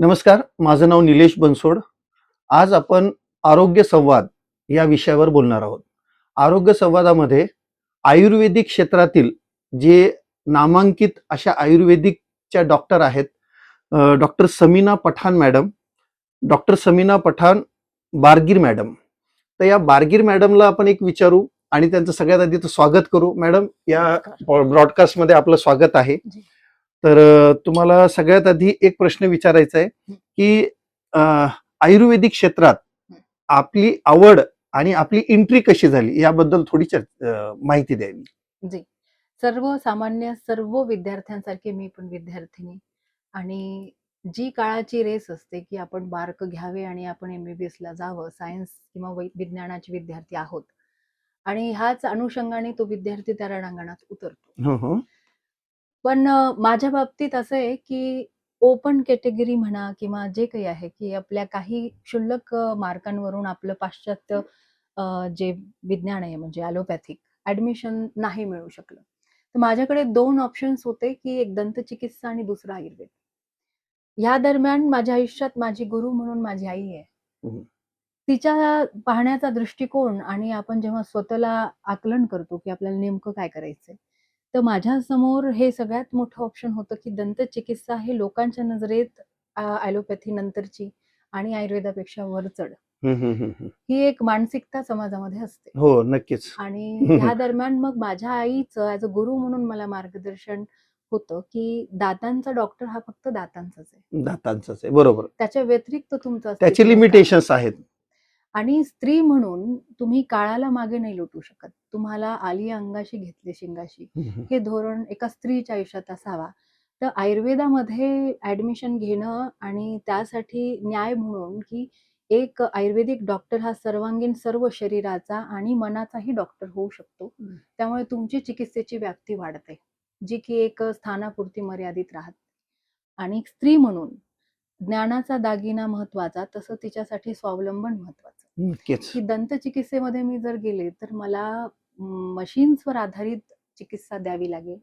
नमस्कार, माझं नाव निलेश बनसोड. आज आपण आरोग्य संवाद या विषयावर बोलणार आहोत. आरोग्य संवादामध्ये आयुर्वेदिक क्षेत्रातील जे नामांकित अशा आयुर्वेदिकच्या डॉक्टर आहेत, doctor Samina Pathan madam, doctor Samina Pathan Bargir madam. तर या बारगीर मॅडमला आपण एक विचारू आणि त्यांचं सगळ्यात आधी स्वागत करू. मॅडम, या ब्रॉडकास्टमध्ये आपलं स्वागत आहे. तर तुम्हाला सगळ्यात आधी एक प्रश्न विचारायचा आहे की आयुर्वेदिक क्षेत्रात आपली आवड आणि आपली एंट्री कशी झाली याबद्दल थोडी माहिती द्यावी. जी, सर्वसामान्य सर्व विद्यार्थ्यांसारखे मी पण विद्यार्थिनी, आणि जी काळाची रेस असते की आपण बार्क घ्यावे आणि आपण MBBS ला जावं, सायन्स किंवा विज्ञानाचे विद्यार्थी आहोत, आणि ह्याच अनुषंगाने तो विद्यार्थी त्या रणांगणात उतरतो. पण माझ्या बाबतीत असं आहे की ओपन कॅटेगरी म्हणा किंवा जे काही आहे की आपल्या काही क्षुल्लक मार्कांवरून आपलं पाश्चात्य जे विज्ञान आहे म्हणजे ॲलोपॅथिक ऍडमिशन नाही मिळू शकलं. तर माझ्याकडे 2 ऑप्शन्स होते की एक दंतचिकित्सा आणि दुसरा आयुर्वेद. ह्या दरम्यान माझ्या आयुष्यात माझी गुरु म्हणून माझी आई आहे. तिच्या पाहण्याचा दृष्टिकोन आणि आपण जेव्हा स्वतःला आकलन करतो की आपल्याला नेमकं काय करायचंय, तर माझ्या समोर हे सगळ्यात मोठं ऑप्शन होतं की दंतचिकित्सा हे लोकांच्या नजरेत ॲलोपॅथी नंतरची आणि आयुर्वेदापेक्षा वरचढ ही एक मानसिकता समाजामध्ये असते. हो, नक्कीच. आणि ह्या दरम्यान मग माझ्या आईचं ऍज अ गुरु म्हणून मला मार्गदर्शन होतं की दातांचा डॉक्टर हा फक्त दातांचाच आहे, बरोबर. त्याच्या व्यतिरिक्त तुमचं त्याचे लिमिटेशन्स आहेत. आणि स्त्री म्हणून तुम्ही काळाला मागे नाही लुटू शकत. तुम्हाला आली अंगाशी घेतली शिंगाशी हे धोरण एका स्त्रीच्या आयुष्यात असावा. तर आयुर्वेदामध्ये ऍडमिशन घेणं आणि त्यासाठी न्याय म्हणून की एक आयुर्वेदिक डॉक्टर हा सर्वांगीण सर्व शरीराचा आणि मनाचाही डॉक्टर होऊ शकतो. त्यामुळे तुमची चिकित्सेची व्याप्ती वाढते, जी की एक स्थानापुरती मर्यादित राहते. आणि स्त्री म्हणून ज्ञानाचा दागिना महत्वाचा, तसं तिच्यासाठी स्वावलंबन महत्वाचं. की दंतचिकित्सेमध्ये मी जर गेले तर मला मशीन्सवर आधारित चिकित्सा द्यावी लागेल.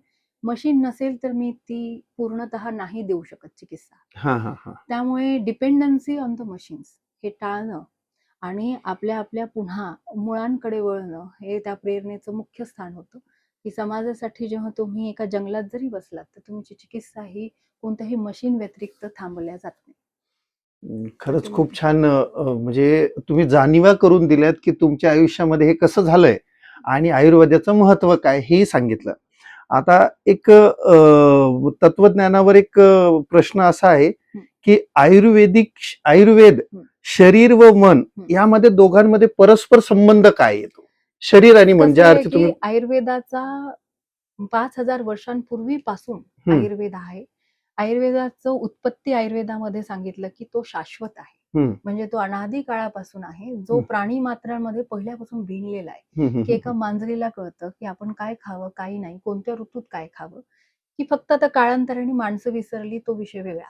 मशीन नसेल तर मी ती पूर्णतः नाही देऊ शकत चिकित्सा. त्यामुळे डिपेंडन्सी ऑन द मशीन्स हे टाळणं आणि आपल्या पुन्हा मुळांकडे वळणं हे त्या प्रेरणेचं मुख्य स्थान होतं. की समाजासाठी जेव्हा तुम्ही एका जंगलात जरी बसलात तर तुमची चिकित्सा ही कोणत्याही मशीन व्यतिरिक्त थांबवल्या जात नाही. खरंच खूप छान. म्हणजे तुम्ही जाणीवा करून दिल्यात की तुमच्या आयुष्यामध्ये हे कसं झालंय आणि आयुर्वेदाचं महत्व काय हे सांगितलं. आता एक तत्वज्ञानावर एक प्रश्न असा आहे की आयुर्वेद शरीर व मन यामध्ये दोघांमध्ये परस्पर संबंध काय येतो? शरीर आणि मन, ज्या अर्थी तुम्ही आयुर्वेदाचा 5000 वर्षांपूर्वीपासून आयुर्वेद आहे. आयुर्वेदाचं उत्पत्ती आयुर्वेदामध्ये सांगितलं की तो शाश्वत आहे. म्हणजे तो अनादी काळापासून आहे, जो प्राणी मात्रांमध्ये पहिल्यापासून भिनलेला आहे. की एका मांजरीला कळतं की आपण काय खावं काय नाही, कोणत्या ऋतूत काय खावं, की फक्त आता काळांतराने माणसं विसरली, तो विषय वेगळा.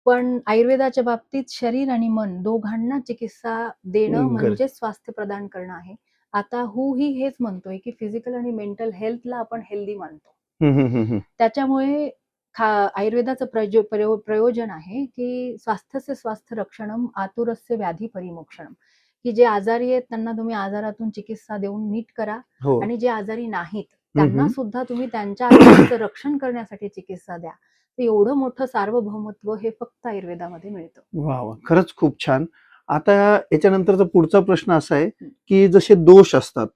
पण आयुर्वेदाच्या बाबतीत शरीर आणि मन दोघांना चिकित्सा देणं म्हणजे स्वास्थ्य प्रदान करणं आहे. आता ही हेच म्हणतोय की फिजिकल आणि मेंटल हेल्थला आपण हेल्दी मानतो. त्याच्यामुळे आयुर्वेदाचं प्रयोजन आहे की स्वास्थ्यस्य स्वास्थ्य रक्षणम आतुरस्य व्याधी परिमोक्षणम, की जे आजारी आहेत त्यांना तुम्ही आजारातून चिकित्सा देऊन नीट करा, आणि जे आजारी नाहीत त्यांना सुद्धा तुम्ही त्यांच्या आरोग्याचं रक्षण करण्यासाठी चिकित्सा द्या. तर एवढं मोठं सार्वभौमत्व हे फक्त आयुर्वेदामध्ये मिळतं. वा, खरंच खूप छान. आता याच्यानंतरचा पुढचा प्रश्न असा आहे की जसे दोष असतात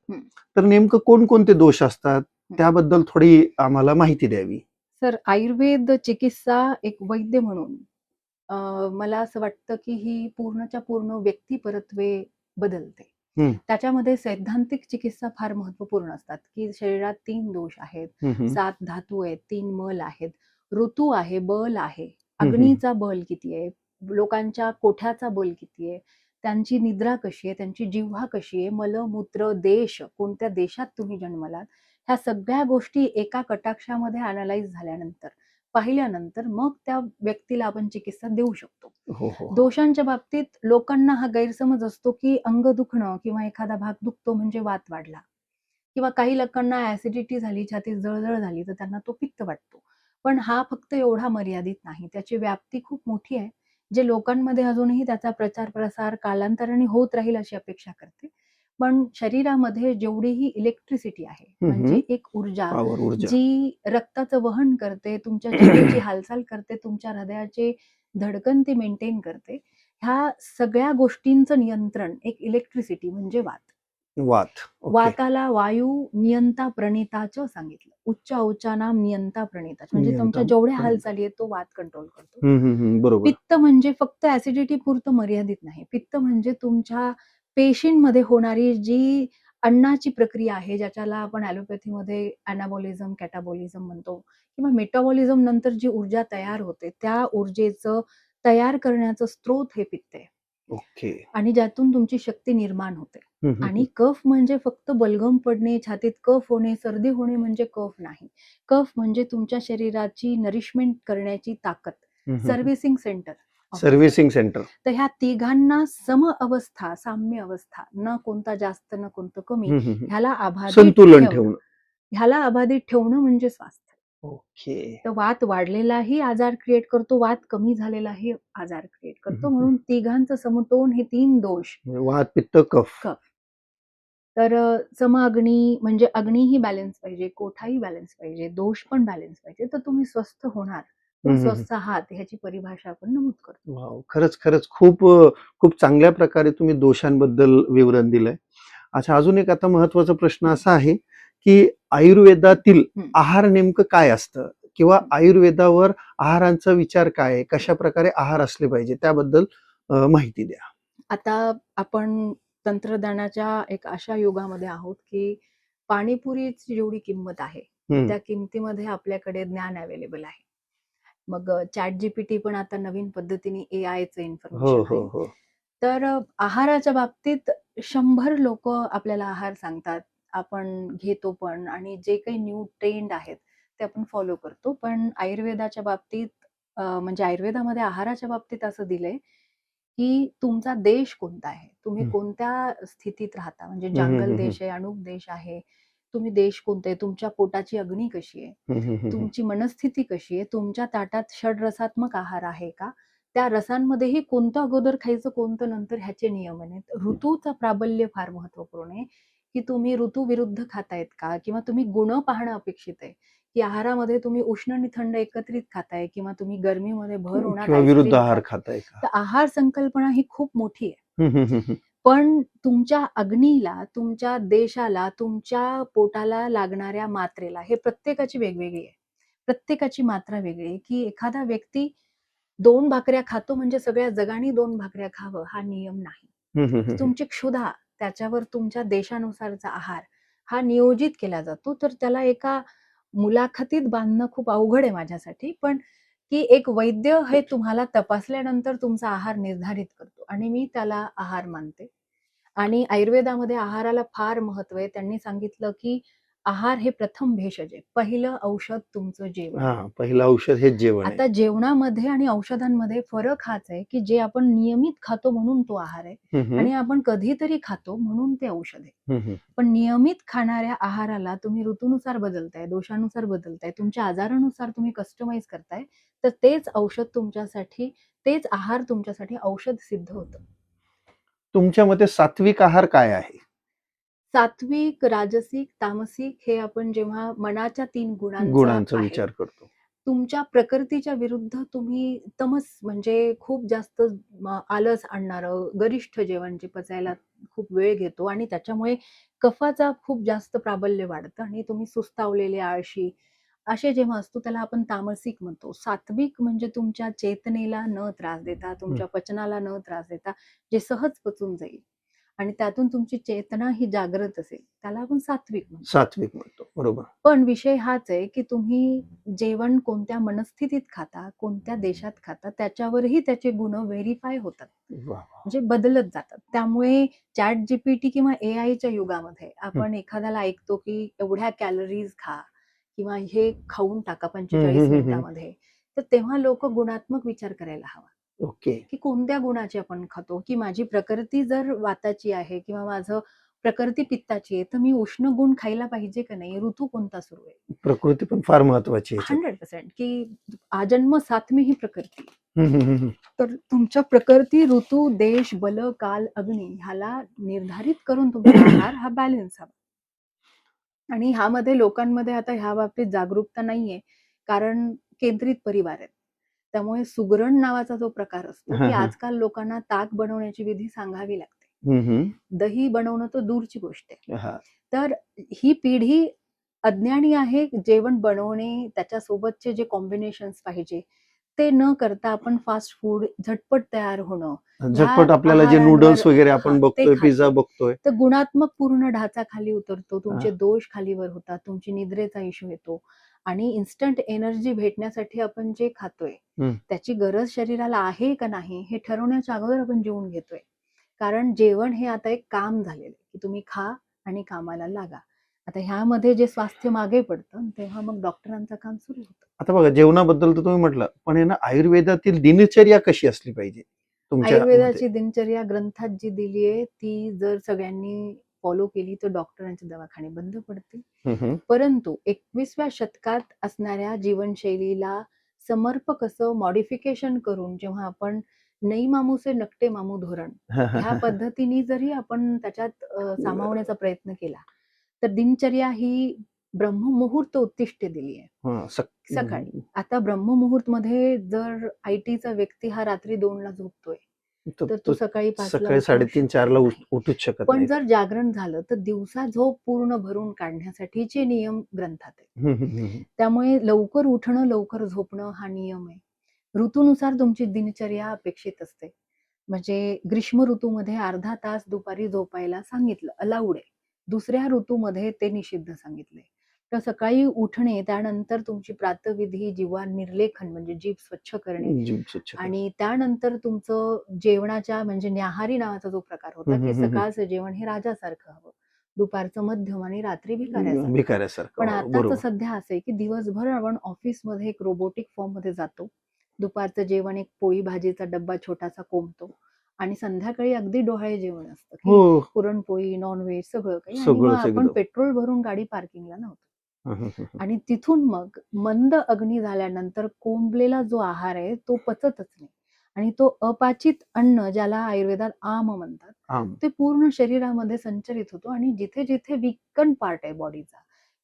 तर नेमकं कोणकोणते दोष असतात त्याबद्दल थोडी आम्हाला माहिती द्यावी. सर, आयुर्वेद चिकित्सा एक वैद्य म्हणून मला असं वाटतं की ही पूर्णच्या पूर्ण व्यक्तिपरत्वे बदलते. त्याच्यामध्ये सैद्धांतिक चिकित्सा फार महत्वपूर्ण असतात की शरीरात 3 दोष आहेत, 7 धातू आहेत, 3 मल आहेत, ऋतू आहे, बल आहे, अग्नीचा बल किती आहे, लोकांच्या कोठ्याचा बल किती आहे, त्यांची निद्रा कशी आहे, त्यांची जिव्हा कशी आहे, मलमूत्र, देश, कोणत्या देशात तुम्ही जन्मलात, ह्या सगळ्या गोष्टी एका कटाक्षामध्ये अनालाइज झाल्यानंतर पाहिल्यानंतर मग त्या व्यक्तीला आपण चिकित्सा देऊ शकतो. दोषांच्या बाबतीत लोकांना हा गैरसमज असतो की अंग दुखणं किंवा एखादा भाग दुखतो म्हणजे वात वाढला, किंवा काही लोकांना ऍसिडिटी झाली, छातीत जळजळ झाली तर त्यांना तो पित्त वाटतो. पण हा फक्त एवढा मर्यादित नाही, त्याची व्याप्ती खूप मोठी आहे. जे लोकांमध्ये अजूनही त्याचा प्रचार प्रसार कालांतराने होत राहील अशी अपेक्षा करते. पण शरीरामध्ये जेवढीही इलेक्ट्रिसिटी आहे, म्हणजे एक ऊर्जा पॉवर, ऊर्जा. जी रक्ताचं वहन करते, तुमच्या जिभेची हालचाल करते, तुमच्या हृदयाचे धडकन ती मेंटेन करते. ह्या सगळ्या गोष्टींचं नियंत्रण एक इलेक्ट्रिसिटी म्हणजे वात. वात. ओके. वाताला वायू नियंता प्रणिताचं सांगितलं. उच्च औचानाम नियंता प्रणिताच, म्हणजे नियंता तुमच्या जेवढ्या प्रणिता. हालचाली आहेत तो वात कंट्रोल करतो. बरोबर. पित्त म्हणजे फक्त ऍसिडिटी पुरतं मर्यादित नाही. पित्त म्हणजे तुमच्या पेशींमध्ये होणारी जी अन्नाची प्रक्रिया आहे, ज्याच्याला आपण ॲलोपॅथीमध्ये ॲनाबॉलिझम, कॅटाबॉलिझम म्हणतो किंवा मेटाबॉलिझम नंतर जी ऊर्जा तयार होते, त्या ऊर्जेचं तयार करण्याचं स्रोत हे पित्त आहे. ओके. आणि ज्यातून तुमची शक्ती निर्माण होते. आणि कफ म्हणजे फक्त बलगम पडणे, छातीत कफ होणे, सर्दी होणे म्हणजे कफ नाही. कफ म्हणजे तुमच्या शरीराची नरिशमेंट करण्याची ताकद, सर्व्हिसिंग सेंटर. Servicing centre. तर ह्या तिघांना सम अवस्था, साम्य अवस्था, न कोणता जास्त न कोणतं कमी, ह्याला अबाधित संतुलन ठेवणं, ठेवणं. ह्याला अबाधित ठेवणं म्हणजे स्वास्थ्य. ओके. तर वात वाढलेलाही आजार क्रिएट करतो, वात कमी झालेलाही आजार क्रिएट करतो. म्हणून तिघांचं समतोल हे 3 दोष. वात, पित्त, कफ. तर सम अग्नी म्हणजे अग्नीही बॅलन्स पाहिजे, कोठाही बॅलन्स पाहिजे, दोष पण बॅलन्स पाहिजे, तर तुम्ही स्वस्थ होणार. स्वस्थ आहात ह्याची परिभाषा आपण नमूद करतो. वाव, खरंच खूप खूप चांगल्या प्रकारे तुम्ही दोषांबद्दल विवरण दिलंय. अच्छा, अजून एक आता महत्वाचा प्रश्न असा आहे की आयुर्वेदातील आहार नेमकं काय असतं, किंवा आयुर्वेदावर आहारांचा विचार काय आहे, कशा प्रकारे आहार असले पाहिजे, त्याबद्दल माहिती द्या. आता आपण तंत्रज्ञानाच्या एक अशा युगामध्ये आहोत की पाणीपुरीची जेवढी किंमत आहे, त्या किमतीमध्ये आपल्याकडे ज्ञान अवेलेबल आहे. मग ChatGPT पण आता नवीन पद्धतीने एआयचं इन्फॉर्मेशन आहे. तर आहाराच्या बाबतीत 100 लोक आपल्याला आहार सांगतात, आपण घेतो पण, आणि जे काही न्यू ट्रेंड आहेत ते आपण फॉलो करतो. पण आयुर्वेदाच्या बाबतीत म्हणजे आयुर्वेदामध्ये आहाराच्या बाबतीत असं दिलंय की तुमचा देश कोणता आहे, तुम्ही कोणत्या स्थितीत राहता, म्हणजे जंगल देश आहे, अणुक देश आहे, तुम्ही देश कोणते, तुमच्या पोटाची अग्नी कशी आहे, तुमची मनस्थिती कशी आहे, तुमच्या ताटात षड्रसात्मक आहार आहे का, त्या रसांमध्येही कोणतं अगोदर खायचं कोणतं नंतर, ह्याचे नियम आहेत. ऋतूचा प्राबल्य फार महत्वपूर्ण आहे, की तुम्ही ऋतू विरुद्ध खातायत का, किंवा तुम्ही गुण पाहणं अपेक्षित आहे की आहारामध्ये तुम्ही उष्ण आणि थंड एकत्रित खाताय, किंवा तुम्ही गरमीमध्ये भर उन्हात विरुद्ध आहार खाताय का. तर आहार संकल्पना ही खूप मोठी आहे. पण तुमच्या अग्नीला, तुमच्या देशाला, तुमच्या पोटाला लागणाऱ्या मात्रेला, हे प्रत्येकाची वेगवेगळी आहे. प्रत्येकाची मात्रा वेगळी आहे, की एखादा व्यक्ती 2 भाकऱ्या खातो म्हणजे सगळ्या जगाने 2 भाकऱ्या खावं हा नियम नाही. तुमची क्षुधा, त्याच्यावर तुमच्या देशानुसारचा आहार हा नियोजित केला जातो. तर त्याला एका मुलाखतीत बांधणं खूप अवघड आहे माझ्यासाठी, पण की एक वैद्य हे तुम्हाला तपासल्यानंतर तुमचा आहार निर्धारित करतो, आणि मी त्याला आहार मानते. आणि आयुर्वेदामध्ये आहाराला फार महत्व आहे. त्यांनी सांगितलं की आहार हे प्रथम भेषज आहे, पहिलं औषध तुमचं जेवण. पहिलं औषध हे जेवण आहे. आता जेवणामध्ये आणि औषधांमध्ये फरक हाच आहे की जे आपण नियमित खातो म्हणून तो आहार आहे, आणि आपण कधीतरी खातो म्हणून ते औषध आहे. पण नियमित खाणाऱ्या आहाराला तुम्ही ऋतूनुसार बदलताय, दोषानुसार बदलताय, तुमच्या आजारानुसार तुम्ही कस्टमाइज करताय, तर तेच औषध तुमच्यासाठी, तेच आहार तुमच्यासाठी औषध सिद्ध होतं. तुमच्या मते सात्विक आहार काय आहे? सात्विक, राजसिक, तामसिक हे आपण जेव्हा मनाच्या 3 गुणांचा विचार करतो, तुमच्या प्रकृतीच्या विरुद्ध तुम्ही तमस म्हणजे खूप जास्त आलस आणणारं गरिष्ठ जेवण जे पचायला खूप वेळ घेतो, आणि त्याच्यामुळे कफाचा खूप जास्त प्राबल्य वाढतं आणि तुम्ही सुस्तावलेले, आळशी असे जेव्हा असतो त्याला आपण तामसिक म्हणतो. सात्विक म्हणजे तुमच्या चेतनेला न त्रास देता, तुमच्या पचनाला न त्रास देता, जे सहज पचून जाईल आणि त्यातून तुमची चेतना ही जागृत असेल, त्याला आपण सात्विक म्हणतो. बरोबर. पण विषय हाच आहे की तुम्ही जेवण कोणत्या मनस्थितीत खाता, कोणत्या देशात खाता, त्याच्यावरही त्याचे गुण व्हेरीफाय होतात, म्हणजे बदलत जातात. त्यामुळे ChatGPT किंवा एआयच्या युगामध्ये आपण एखाद्याला ऐकतो की एवढ्या कॅलरीज खा किंवा हे खाऊन टाका 45 मिनिटामध्ये, तर तेव्हा लोक गुणात्मक विचार करायला हवा. ओके. की कोणत्या गुणाची आपण खातो, की माझी प्रकृती जर वाताची आहे किंवा माझं प्रकृती पित्ताची आहे, तर मी उष्ण गुण खायला पाहिजे का नाही, ऋतू कोणता सुरू आहे. प्रकृती पण फार महत्वाची आहे. 100% की आजन्म सात्मी ही प्रकृती. तर तुमच्या प्रकृती, ऋतू, देश, बल, काल, अग्नी ह्याला निर्धारित करून तुमचा आहार हा बॅलन्स हवा. आणि ह्यामध्ये लोकांमध्ये आता ह्या बाबतीत जागरूकता नाहीये, कारण केंद्रित परिवार आहेत. त्यामुळे सुगरण नावाचा जो प्रकार असतो, हां, की हां. आजकाल लोकांना ताक बनवण्याची विधी सांगावी लागते. दही बनवणं तर दूरची गोष्ट आहे. हां. तर ही पिढी अज्ञानी आहे. जेवण बनवणे, त्याच्यासोबतचे जे कॉम्बिनेशन्स पाहिजे, ते न करता आपण फास्ट फूड झटपट तयार होणं, ह्या झटपट आपल्याला जे आहारांवर नूडल्स वगैरे हां, आपण ते बघतोय, पिझ्झा खातो. बघतोय. तर गुणात्मक पूर्ण ढाचा खाली उतरतो. तुमचे हां. दोष खालीवर होतात. तुमची निद्रेचा इश्यू येतो आणि इन्स्टंट एनर्जी भेटण्यासाठी आपण जे खातोय, हं. त्याची गरज शरीराला आहे का नाही, हे ठरवण्याच्या अगोदर आपण जेवून घेतोय. कारण जेवण हे आता एक काम झालेलं आहे, की तुम्ही खा आणि कामाला लागा. आता ह्यामध्ये जे स्वास्थ्य मागे पडतं, तेव्हा मग डॉक्टरांचं काम सुरू होतं. आता बघा जेवणाबद्दल तर तुम्ही म्हटलं, पण आहे ना आयुर्वेदातील दिनचर्या कशी असली पाहिजे तुमच्या मते? आयुर्वेदाची दिनचर्या ग्रंथात जी दिली आहे, ती जर सगळ्यांनी फॉलो केली तर डॉक्टरांचे दवाखाने बंद पडतील. हं, हं. परंतु 21व्या शतकात असणाऱ्या जीवनशैलीला समर्पक असं मॉडिफिकेशन करून जेव्हा आपण "नै मामू से नकटे मामू" धोरण ह्या पद्धतीने जरी आपण त्याच्यात सामावण्याचा प्रयत्न केला, तर दिनचर्या ही ब्रह्ममुहूर्त उद्दिष्टे दिली आहे. हां, सकाळी. आता ब्रह्ममुहूर्तमध्ये जर आय-टीचा व्यक्ती हा रात्री 2ला झोपतोय, तर तर तो तो सकाळी 5ला सकाळी उठू 3:30-4 ला नाही. उठूच शकत पण नाही. जर जागरण झालं, तर दिवसा झोप पूर्ण भरून काढण्यासाठीचे नियम ग्रंथात आहेत. हं, हं, हं, हं. त्यामुळे लवकर उठणं, लवकर झोपणं हा नियम आहे. ऋतूनुसार तुमची दिनचर्या अपेक्षित असते. म्हणजे ग्रीष्म ऋतूमध्ये अर्धा तास दुपारी झोपायला सांगितलं, अलाउड आहे. दुसऱ्या ऋतूमध्ये ते निषिद्ध सांगितलंय. तर सकाळी उठणे, त्यानंतर तुमची प्रातःविधी, जीवा निर्लेखन म्हणजे जीभ स्वच्छ करणे जीभ स्वच्छ कर. आणि त्यानंतर तुमचं जेवणाच्या म्हणजे न्याहारी नावाचा जो प्रकार हं, होता, हं, की हं, हं. सकाळचं जेवण हे राजासारखं हवं. दुपारचं मध्यम आणि रात्री भिकाऱ्यासारखं. भिकाऱ्यासारखं. पण वाह! आताचं बरोबर. सध्या असं आहे, की दिवसभर आपण ऑफिसमध्ये एक रोबोटिक फॉर्ममध्ये जातो. दुपारचं जेवण एक पोळी भाजीचा डब्बा छोटासा कोंबतो आणि संध्याकाळी अगदी डोहाळे जेवण असतं, हो, की पुरणपोळी, नॉन-व्हेज सगळं काही आणि मग सगळंच आपण एकदम. पेट्रोल भरून गाडी पार्किंगला लावतो. हं, हं, हं, हं. आणि तिथून मग मंद अग्नी झाल्यानंतर कोंबलेला जो आहार आहे तो पचतच नाही आणि तो अपाचित अन्न ज्याला आयुर्वेदात आम म्हणतात, आम. ते पूर्ण शरीरामध्ये संचरित होतो आणि जिथे जिथे वीकन पार्ट आहे बॉडीचा,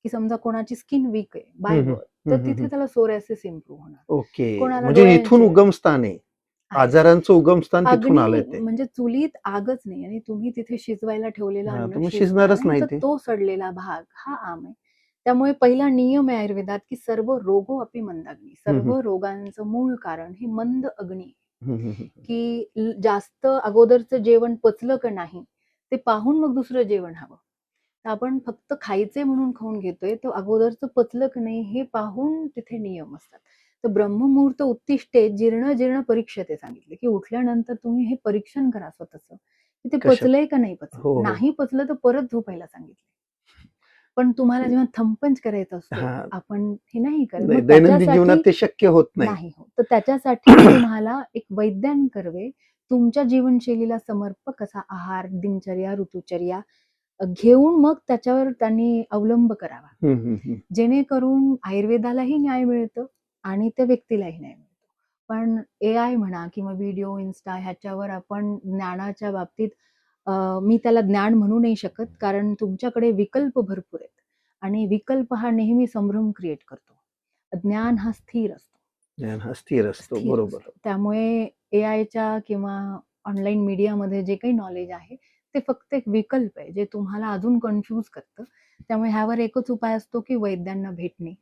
की समजा कोणाची स्किन वीक आहे बाय हं, हं. बर्थ, हं, तर हं, तिथे हं. त्याला सोरायसिस इम्प्रूव्ह होणार. ओके. कोणाला म्हणजे इथून डोळ्यांचे उगमस्थान आहे. आहे. आजारांचं उगमस्थान तिथून अग्नी आलंय ते. म्हणजे चुलीत आगच नाही आणि तुम्ही तिथे शिजवायला ठेवलेलं हां, अन्न तर मग शिजणार शिजणारच आणि नाही त्याचा ते. तो सडलेला भाग हा आम आहे. त्यामुळे पहिला नियम आहे आयुर्वेदात, की सर्व रोगो अपि मंदाग्नी. हं, सर्व हं. रोगांचं मूळ कारण हे मंद अग्नी आहे. हं, हं, हं. की जास्त अगोदरचं जेवण पचलं का नाही, ते पाहून मग दुसरं जेवण हवं. तर आपण फक्त खायचे म्हणून खाऊन घेतोय, तर अगोदरचं पचलं की नाही हे पाहून तिथे नियम असतात. तर ब्रह्ममुहूर्त उत्तिष्ठे जीर्ण परीक्षते सांगितले, की उठल्यानंतर तुम्ही हे परीक्षण करा स्वतःचं, की ते कशात? पचलंय का नाही पचलं. हो, हो. नाही पचलं तर परत झोपायला सांगितलंय. पण तुम्हाला जेव्हा थंपंच करायचं असतो, हां. आपण हे नाही करत. नाही, मग दैनंदिन जीवनात त्याच्यासाठी ते शक्य होत नाही. नाही होत. तर त्याच्यासाठी तुम्हाला एक वैज्ञानिक तुमच्या जीवनशैलीला समर्पक असा आहार, दिनचर्या, ऋतुचर्या घेऊन मग त्याच्यावर त्यांनी अवलंब करावा. हं, हं, हं. जेणेकरून आयुर्वेदालाही न्याय मिळतं आणि त्या व्यक्तीलाही न्याय मिळतो. पण एआय म्हणा किंवा व्हिडिओ, Insta ह्याच्यावर आपण ज्ञानाच्या बाबतीत मी त्याला ज्ञान म्हणू नाही शकत, कारण तुमच्याकडे विकल्प भरपूर आहेत आणि विकल्प हा नेहमी संभ्रम क्रिएट करतो. ज्ञान हा स्थिर असतो. ज्ञान हा स्थिर असतो. स्थिर बरोबर. असतो. त्यामुळे एआयच्या किंवा ऑनलाईन मीडियामध्ये जे काही नॉलेज आहे, ते फक्त एक विकल्प आहे, जे तुम्हाला अजून कन्फ्यूज करतं. त्यामुळे ह्यावर एकच उपाय असतो, की वैद्यांना भेटणे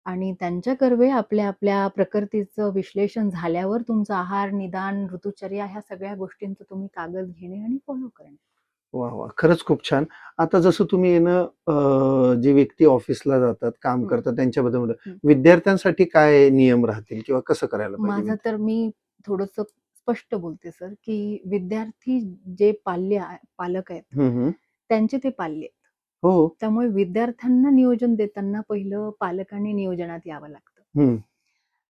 आणि त्यांच्या कर्वे आपल्या आपल्या प्रकृतीचं विश्लेषण झाल्यावर तुमचा आहार, निदान, ऋतुचर्या ह्या सगळ्या गोष्टींचं तुम्ही कागद घेणे आणि फॉलो करणे. वाह! वाह! खरंच खूप छान. आता जसं तुम्ही आहे ना जे व्यक्ती ऑफिसला जातात, काम हं, करतात त्यांच्याबद्दल म्हणलं. हं. विद्यार्थ्यांसाठी काय नियम राहतील किंवा कसं करायला पाहिजे? माझं तर मी थोडंसं स्पष्ट बोलते सर, की विद्यार्थी जे पालक आहेत, हं, हं. त्यांचे ते पाल्य आहेत. हो. त्यामुळे विद्यार्थ्यांना नियोजन देताना पहिलं पालकांनी नियोजनात यावं लागतं. हं,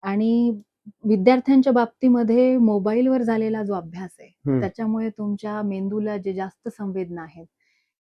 आणि विद्यार्थ्यांच्या बाबतीमध्ये मोबाईलवर झालेला जो अभ्यास आहे, हं. त्याच्यामुळे तुमच्या मेंदूला जे जास्त संवेदना आहेत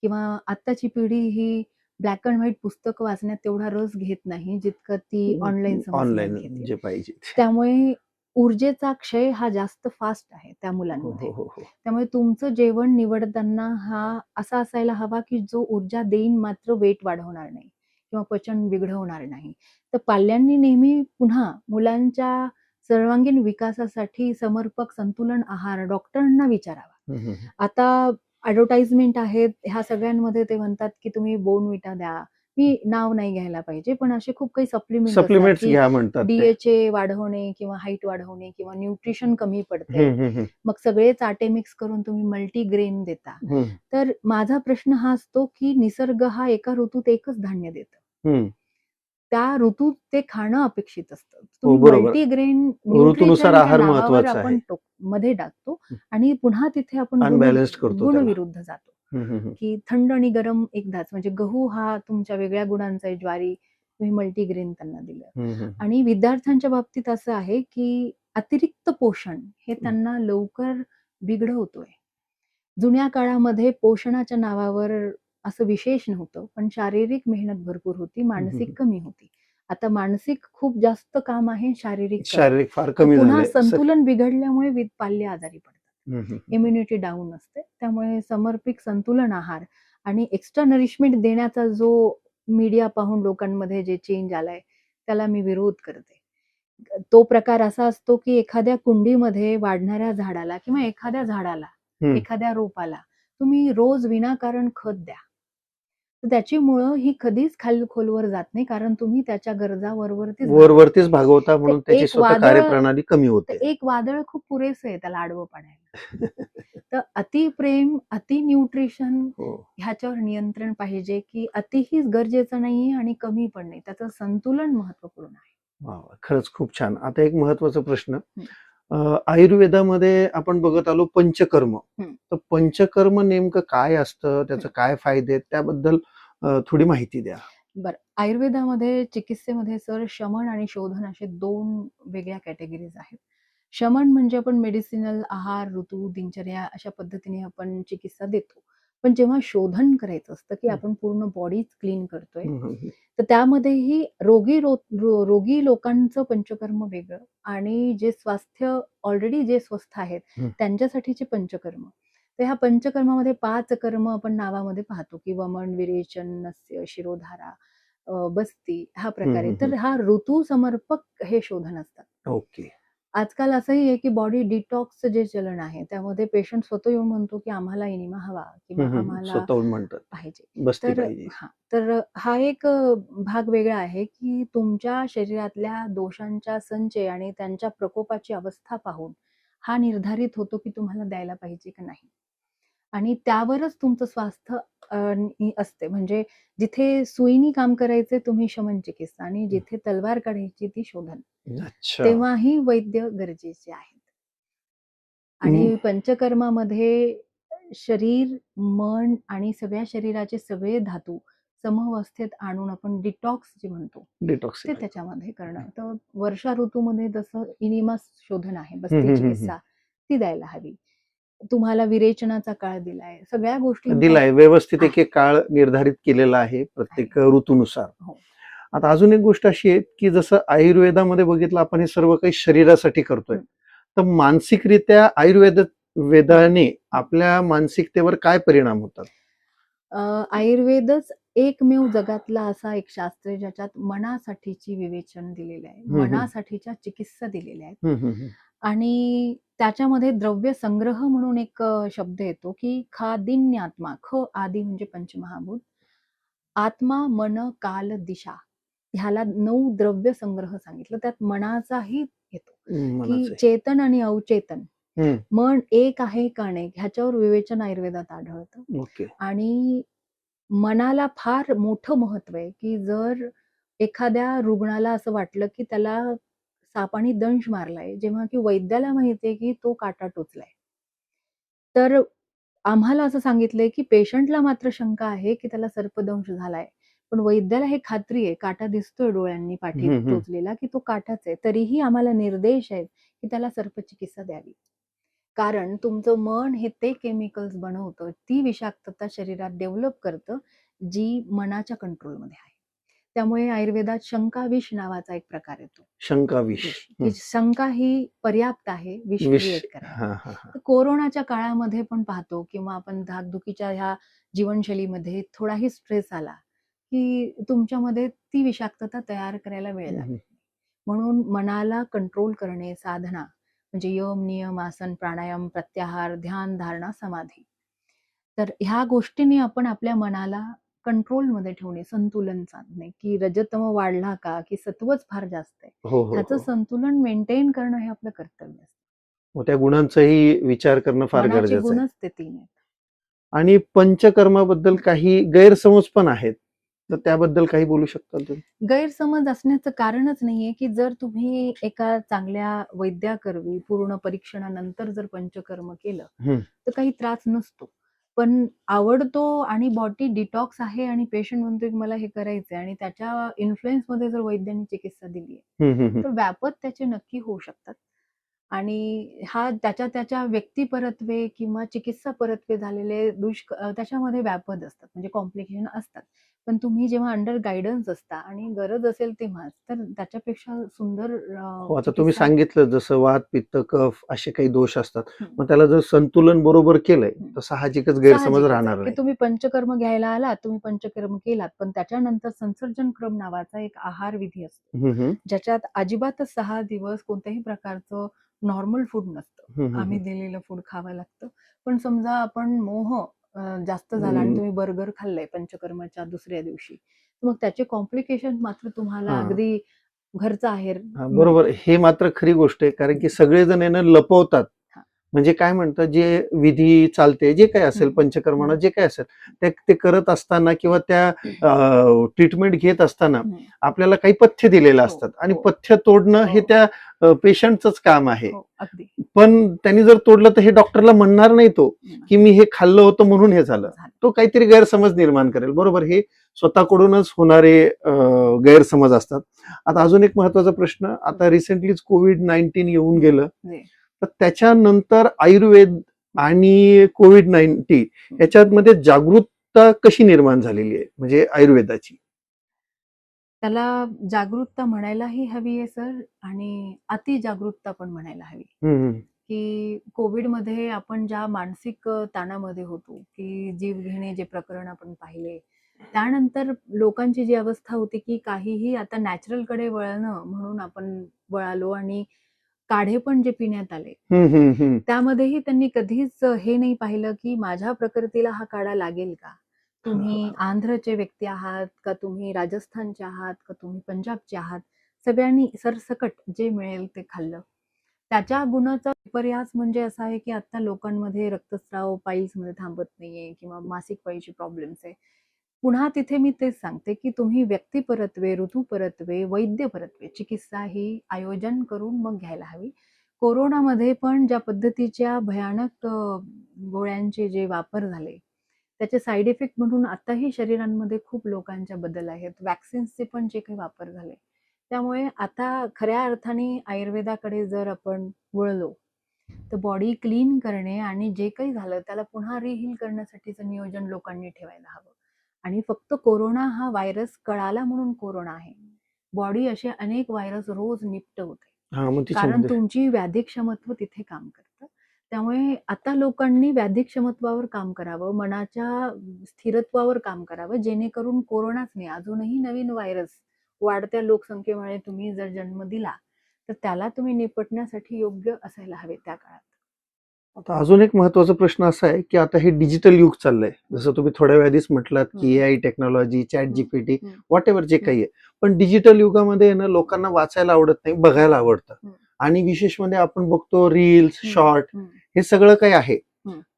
किंवा आत्ताची पिढी ही ब्लॅक एंड व्हाईट पुस्तकं वाचण्यात तेवढा रस घेत नाही, जितकं ती ऑनलाईन समजण्यात ऑनलाईन घेते. जे पाहिजे. त्यामुळे ऊर्जेचा क्षय हा जास्त फास्ट आहे त्या हो, मुलांमध्ये. हो, हो, हो. त्यामुळे तुमचं जेवण निवडताना हा असा असायला हवा, की जो ऊर्जा देईन मात्र वेट वाढवणार नाही किंवा पचन बिघडवणार नाही. तर पाल्यांनी नेहमी पुन्हा मुलांच्या सर्वांगीण विकासासाठी समर्पक संतुलन आहार डॉक्टरांना विचारावा. हं, हं, हं. आता ॲडव्हर्टाइजमेंट आहेत, ह्या सगळ्यांमध्ये ते म्हणतात, की तुम्ही बोर्नव्हिटा द्या. मी नाव नाही घ्यायला पाहिजे, पण असे खूप काही सप्लिमेंट असतात, सप्लिमेंट्स की घ्या म्हणतात ते. DHA वाढवणे किंवा हाईट वाढवणे किंवा न्यूट्रिशन कमी पडतंय. हं, हं, हं. मग सगळेच आटे मिक्स करून तुम्ही मल्टीग्रेन देता. हं, तर माझा प्रश्न हा असतो, की निसर्ग हा एका ऋतूत एकच धान्य देतं. हं. त्या ऋतूत ते खाणं अपेक्षित असतं. हो, तुम्ही बरोबर. मल्टीग्रेन ऋतूनुसार न्यूट्रिशनच्या आहार नावावर महत्वाचा आहे. आपण मध्ये टाकतो आणि पुन्हा तिथे आपण अनबॅलन्स्ड करतो त्याला. गुणविरुद्ध जातो. हं, हं, हं. की थंड आणि गरम एकदाच म्हणजे गहू हा तुमच्या वेगळ्या गुणांचा आहे, ज्वारी तुम्ही मल्टीग्रेन त्यांना दिलं. हं, हं. आणि विद्यार्थ्यांच्या बाबतीत असं आहे, की अतिरिक्त पोषण हे त्यांना लवकर बिघडवतोय. जुन्या काळामध्ये पोषणाच्या नावावर असं विशेष नव्हतं, पण शारीरिक मेहनत भरपूर होती, हं, हं, मानसिक हं. कमी होती. आता मानसिक खूप जास्त काम आहे, शारीरिक कमी. शारीरिक फार तर कमी पुन्हा झालंय. संतुलन बिघडल्यामुळे पाल्य आजारी पडतात. हं, हं. इम्युनिटी डाऊन असते. त्यामुळे समर्पित संतुलन आहार आणि एक्स्ट्रा नरिशमेंट देण्याचा जो मीडिया पाहून लोकांमध्ये जे चेंज आलाय, त्याला मी विरोध करते. तो प्रकार असा असतो, की एखाद्या कुंडीमध्ये वाढणाऱ्या झाडाला किंवा एखाद्या झाडाला, हं. एखाद्या रोपाला तुम्ही रोज विनाकारण खत द्या. तर त्याची मुळं ही कधीच खोलवर जात नाही, कारण तुम्ही त्याच्या गरजा वरवरतीच वरवरतीच भागवताय. भागवता तर म्हणून त्याची एक स्वतः वादळ कार्यप्रणाली कमी तर होते. एक वादळ खूप पुरेसं आहे त्याला आडवं पाडायला. तर अतिप्रेम, अति न्यूट्रिशन हो. ह्याच्यावर नियंत्रण पाहिजे, की अतिही गरजेचं नाहीये आणि कमी पण नाही. त्याचं संतुलन महत्त्वपूर्ण आहे. वाह! वाह! खरंच खूप छान. आता एक महत्त्वाचा प्रश्न. हं. आयुर्वेदामध्ये आपण बघत आलो पंचकर्म. हं. तर पंचकर्म नेमकं काय असतं? त्याचे काय फायदे आहेत? त्याबद्दल थोडी माहिती द्या. बरं. आयुर्वेदामध्ये चिकित्सेमध्ये सर शमन आणि शोधन असे 2 वेगळ्या कॅटेगरीज आहेत. शमन म्हणजे आपण मेडिसिनल आहार, ऋतू, दिनचर्या अशा पद्धतीने आपण चिकित्सा देतो. पण जेव्हा शोधन करायचं असतं, की हं. आपण पूर्ण बॉडीच क्लीन करतोय, हं, हं, हं. तर त्यामध्येही रोगी लोकांचं पंचकर्म वेगळं आणि जे स्वास्थ्य ऑलरेडी जे स्वस्थ आहेत, हं. त्यांच्यासाठीचे पंचकर्म. तर ह्या पंचकर्मामध्ये 5 कर्म आपण नावामध्ये पाहतो, की वमन, विरेचन, नस्य, शिरोधारा, बस्ती ह्या हं, प्रकारे. हं, हं. तर हा ऋतू समर्पक हे शोधन असतात. ओके. आजकाल असंही आहे, की बॉडी डिटॉक्सचं जे चलन आहे, त्यामध्ये पेशंट स्वतः येऊन म्हणतो, की आम्हाला एनिमा हवा किंवा हं, हं. आम्हाला स्वतःहून म्हणतात. पाहिजे. बसती तर पाहिजे. हा एक भाग वेगळा आहे, की तुमच्या शरीरातल्या दोषांचा संचय आणि त्यांच्या प्रकोपाची अवस्था पाहून हा निर्धारित होतो, की तुम्हाला द्यायला पाहिजे की नाही. आणि त्यावरच तुमचं स्वास्थ्य असते. म्हणजे जिथे सुईनी काम करायचे तुम्ही शमन चिकित्सा आणि जिथे तलवार काढायची ती शोधन. अच्छा. तेव्हाही वैद्य गरजेचे आहेत. हं. आणि पंचकर्मामध्ये शरीर, मन आणि सगळ्या शरीराचे सगळे धातू समअवस्थेत आणून आपण डिटॉक्स जे म्हणतो, ते डिटॉक्सिफाय. त्याच्यामध्ये करणं. तर वर्षा ऋतूमध्ये जसं इनिमा शोधन आहे, हं, बस्ती हं, हं, हं. चिकित्सा, ती द्यायला हवी. तुम्हाला विरेचनाचा काळ दिलाय. सगळ्या गोष्टींचा दिलाय. व्यवस्थित आहे. एक काळ निर्धारित केलेला आहे प्रत्येक ऋतूनुसार. हो. आता अजून एक गोष्ट अशी आहे, की जसं आयुर्वेदामध्ये बघितलं आपण हे सर्व काही शरीरासाठी करतोय. हं. तर मानसिकरित्या वेदाने आपल्या मानसिकतेवर काय परिणाम होतात? आयुर्वेदच एकमेव जगातला असा एक शास्त्र आहे ज्याच्यात मनासाठीची विवेचन दिलेलं आहे. हं, हं. मनासाठीच्या चिकित्सा दिलेल्या आहेत. हं, हं, हं. आणि त्याच्यामध्ये द्रव्य संग्रह म्हणून एक शब्द येतो, की खादिन्यात्मा. ख आदी म्हणजे पंचमहाभूत. आत्मा, मन, काल, दिशा ह्याला 9 द्रव्य संग्रह सांगितलं. त्यात मनाचाही येतो, की मनाचं आहे. चेतन आणि अवचेतन. हं. मन एक आहे का नाही ह्याच्यावर विवेचन आयुर्वेदात आढळतं. ओके. आणि मनाला फार मोठं महत्व आहे, की जर एखाद्या रुग्णाला असं वाटलं, की त्याला सापाने दंश मारलाय, जेव्हा की वैद्याला माहिती की तो काटा टोचलाय. तर आम्हाला असं सांगितलंय, की पेशंटला मात्र शंका आहे, की त्याला सर्पदंश झालाय. पण वैद्याला हे खात्री आहे, काटा दिसतोय डोळ्यांनी पाठीत हं, हं. टोचलेला, की तो काटाच आहे. तरीही आम्हाला निर्देश आहेत, की त्याला सर्पचिकित्सा द्यावी. कारण तुमचं मन हे ते केमिकल्स बनवतं, ती विषाक्तता शरीरात डेव्हलप करतं, जी मनाच्या कंट्रोलमध्ये आहे. त्यामुळे आयुर्वेदात शंका-विष नावाचा एक प्रकार येतो. शंका-विष. विष. की शंका ही पर्याप्त आहे विष विष. क्रिएट करायला. हां, हां, हां. तर कोरोनाच्या काळामध्ये पण पाहतो किंवा आपण धाकधुकीच्या ह्या जीवनशैलीमध्ये थोडाही स्ट्रेस आला, की तुमच्यामध्ये ती विषाक्तता तयार करायला वेळ हं, लागतो. हं. म्हणून मनाला कंट्रोल करणे, साधना म्हणजे यम, नियम, आसन, प्राणायाम, प्रत्याहार, ध्यान, धारणा, समाधी. तर ह्या गोष्टींनी आपण आपल्या मनाला कंट्रोलमध्ये ठेवणे, संतुलन साधणे, की रजतम वाढला का, की सत्वच फार जास्त आहे. हो, हो, ह्याचं हो. संतुलन मेंटेन करणं हे आपलं कर्तव्य असतं. मग त्या गुणांचाही विचार करणं फार मनाचे गरजेचं आहे. गुणच ते 3 आहेत. आणि पंचकर्माबद्दल काही गैरसमज पण आहेत. तर त्याबद्दल काही बोलू शकताल तुम्ही? गैरसमज असण्याचं कारणच नाहीये, की जर तुम्ही एका चांगल्या वैद्याकरवी पूर्ण परीक्षणानंतर जर पंचकर्म केलं, हं. तर काही त्रास नसतो. पण आवडतो आणि बॉडी डिटॉक्स आहे आणि पेशंट म्हणतोय, की मला हे करायचंय आणि त्याच्या इन्फ्लुअन्समध्ये जर वैद्यांनी चिकित्सा दिली आहे, हं, हं, हं. तर व्यापत त्याचे नक्की होऊ शकतात. आणि हा त्याच्या व्यक्तिपरत्वे किंवा चिकित्सा परत्वे झालेले त्याच्यामध्ये व्यापत असतात, म्हणजे कॉम्प्लिकेशन असतात. पण तुम्ही जेव्हा अंडर गाईडन्स असता आणि गरज असेल तेव्हाच, तर त्याच्यापेक्षा सुंदर हो, आता तुम्ही चिकित्सा सांगितलं जसं वात, पित्त, कफ असे काही दोष असतात. हं. मग त्याला जर संतुलन बरोबर केलंय, हं. तर साहजिकच गैरसमज साहजिकच राहणार आहे, की नाही. तुम्ही पंचकर्म घ्यायला आलात, तुम्ही पंचकर्म केलात, पण त्याच्यानंतर संसर्जन क्रम नावाचा एक आहार विधी असतो. हं, हं. ज्याच्यात अजिबातच 6 दिवस कोणत्याही प्रकारचं नॉर्मल फूड नसतं. हं, हं, आम्ही हं. दिलेलं फूड खावं लागतं. पण समजा आपण मोह जास्त झाला आणि तुम्ही बर्गर खाल्लंय पंचकर्माच्या दुसऱ्या दिवशी, मग त्याचे कॉम्प्लिकेशन मात्र तुम्हाला हां. अगदी घरचा आहेर हां, मिळतो. बरोबर. हे मात्र खरी गोष्ट आहे. कारण की सगळेजण आहे ना लपवतात. हां. म्हणजे काय म्हणतात, जे विधी चालते, जे काही असेल हं. पंचकर्मानं हं. जे काही असेल, ते करत असताना किंवा त्या ट्रीटमेंट घेत असताना हं. आपल्याला काही पथ्य दिलेलं हो, असतात आणि हो. पथ्य तोडणं हे हो. त्या पेशंटचंच काम आहे. हो, अगदी. पण त्यांनी जर तोडलं तर हे डॉक्टरला म्हणणार नाही तो, की मी हे खाल्लं होतं म्हणून हे झालं. झालं. तो काहीतरी गैरसमज निर्माण करेल. बरोबर, हे स्वतःकडूनच होणारे गैरसमज असतात. आता अजून एक महत्वाचा प्रश्न, आता रिसेंटलीच कोविड-19 येऊन गेलं. जे. तर त्याच्यानंतर आयुर्वेद आणि कोविड-19 याच्यामध्ये जागरूकता कशी निर्माण झालेली आहे, म्हणजे आयुर्वेदाची? त्याला जागरूकता म्हणायलाही हवी आहे सर आणि अतिजागरूकता पण म्हणायला हवी. हं, हं. की कोविडमध्ये आपण ज्या मानसिक ताणामध्ये होतो, की जीव घेणे जे प्रकरण आपण पाहिले, त्यानंतर लोकांची जी अवस्था होती, की काहीही आता नॅचरलकडे वळणं म्हणून आपण वळालो आणि काढे पण जे पिण्यात आले, हं, हं, हं. त्यामध्येही त्यांनी कधीच हे नाही पाहिलं, की माझ्या प्रकृतीला हा काढा लागेल का? तुम्ही आंध्रचे व्यक्ती आहात का तुम्ही राजस्थानचे आहात का तुम्ही पंजाबचे आहात, सगळ्यांनी सरसकट जे मिळेल ते खाल्लं. त्याच्या गुणाचा विपर्यास म्हणजे असा आहे, की आता लोकांमध्ये रक्तस्राव पाईल्समध्ये थांबत नाहीये किंवा मासिक पाळीचे प्रॉब्लेम्स आहे. पुन्हा तिथे मी तेच सांगते, की तुम्ही व्यक्तिपरत्वे, ऋतुपरत्वे, वैद्यपरत्वे चिकित्सा ही आयोजन करून मग घ्यायला हवी. कोरोनामध्ये पण ज्या पद्धतीच्या भयानक गोळ्यांचे जे वापर झाले, त्याचे साइड इफेक्ट म्हणून आताही शरीरांमध्ये खूप लोकांच्या बदल आहेत. व्हॅक्सिन्सचे पण जे काही वापर झाले. त्यामुळे आता खऱ्या अर्थाने आयुर्वेदाकडे जर आपण वळलो, तर बॉडी क्लीन करणे आणि जे काही झालं त्याला पुन्हा रिहील करण्यासाठीचं नियोजन लोकांनी ठेवायला हवं. आणि फक्त कोरोना हा व्हायरस कळाला म्हणून कोरोना आहे. बॉडी असे अनेक व्हायरस रोज निपटवते. हां, मग कारण त्याच्यामध्ये तुमची व्याधिक्षमत्व तिथे काम करतं. त्यामुळे आता लोकांनी व्याधिक्षमत्वावर काम करावं, मनाच्या स्थिरत्वावर काम करावं, जेणेकरून कोरोनाच नाही, अजूनही नवीन व्हायरस वाढत्या लोकसंख्येमुळे तुम्ही जर जन्म दिला, तर त्याला तुम्ही निपटण्यासाठी योग्य असायला हवे त्या काळात. आता अजून एक महत्वाचा प्रश्न असा आहे, की आता हे डिजिटल युग चाललंय. जसं तुम्ही थोड्या वेळ आधीच म्हटलात, की AI technology, chat GPT, whatever जे काही आहे. पण डिजिटल युगामध्ये आहे ना, लोकांना वाचायला आवडत नाही, बघायला आवडतं. आणि विशेष म्हणजे आपण बघतो रील्स, शॉर्ट हे सगळं काही आहे.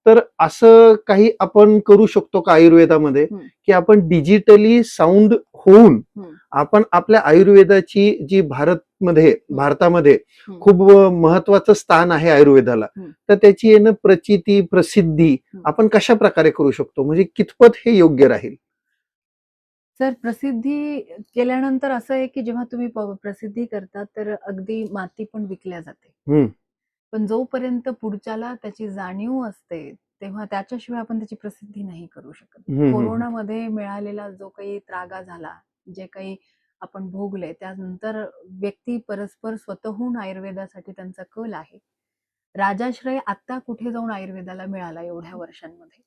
तर असं काही आपण करू शकतो का आयुर्वेदामध्ये, की आपण डिजिटली साऊंड होऊन आपण आपल्या आयुर्वेदाची जी भारतामध्ये खूप महत्वाचं स्थान आहे आयुर्वेदाला, तर त्याची आहे ना प्रचिती, प्रसिद्धी आपण कशा प्रकारे करू शकतो, म्हणजे कितपत हे योग्य राहील? सर प्रसिद्धी केल्यानंतर असं आहे, की जेव्हा तुम्ही प्रसिद्धी करता, तर अगदी माती पण विकल्या जाते. पण जोपर्यंत पुढच्याला त्याची जाणीव असते, तेव्हा त्याच्याशिवाय आपण त्याची प्रसिद्धी नाही करू शकत. कोरोनामध्ये मिळालेला जो काही त्रागा झाला, जे काही आपण भोगले त्यानंतर व्यक्ती परस्पर स्वतःहून आयुर्वेदासाठी त्यांचा कल आहे. राजाश्रय आता कुठे जाऊन आयुर्वेदाला मिळाला एवढ्या वर्षांमध्ये,